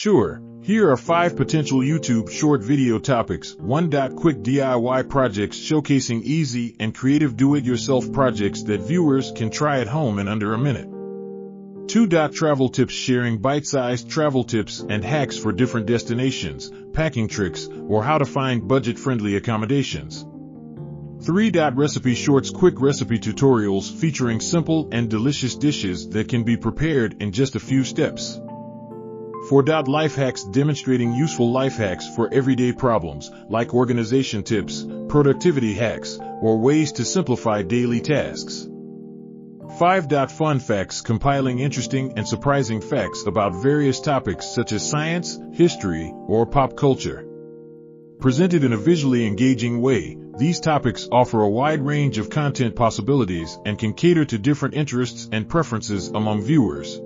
Sure, here are 5 potential YouTube short video topics. 1. Quick DIY projects showcasing easy and creative do-it-yourself projects that viewers can try at home in under a minute. 2. Travel tips sharing bite-sized travel tips and hacks for different destinations, packing tricks, or how to find budget-friendly accommodations. 3. Recipe shorts quick recipe tutorials featuring simple and delicious dishes that can be prepared in just a few steps. 4. Life hacks demonstrating useful life hacks for everyday problems, like organization tips, productivity hacks, or ways to simplify daily tasks. 5. Fun facts compiling interesting and surprising facts about various topics such as science, history, or pop culture. Presented in a visually engaging way, these topics offer a wide range of content possibilities and can cater to different interests and preferences among viewers.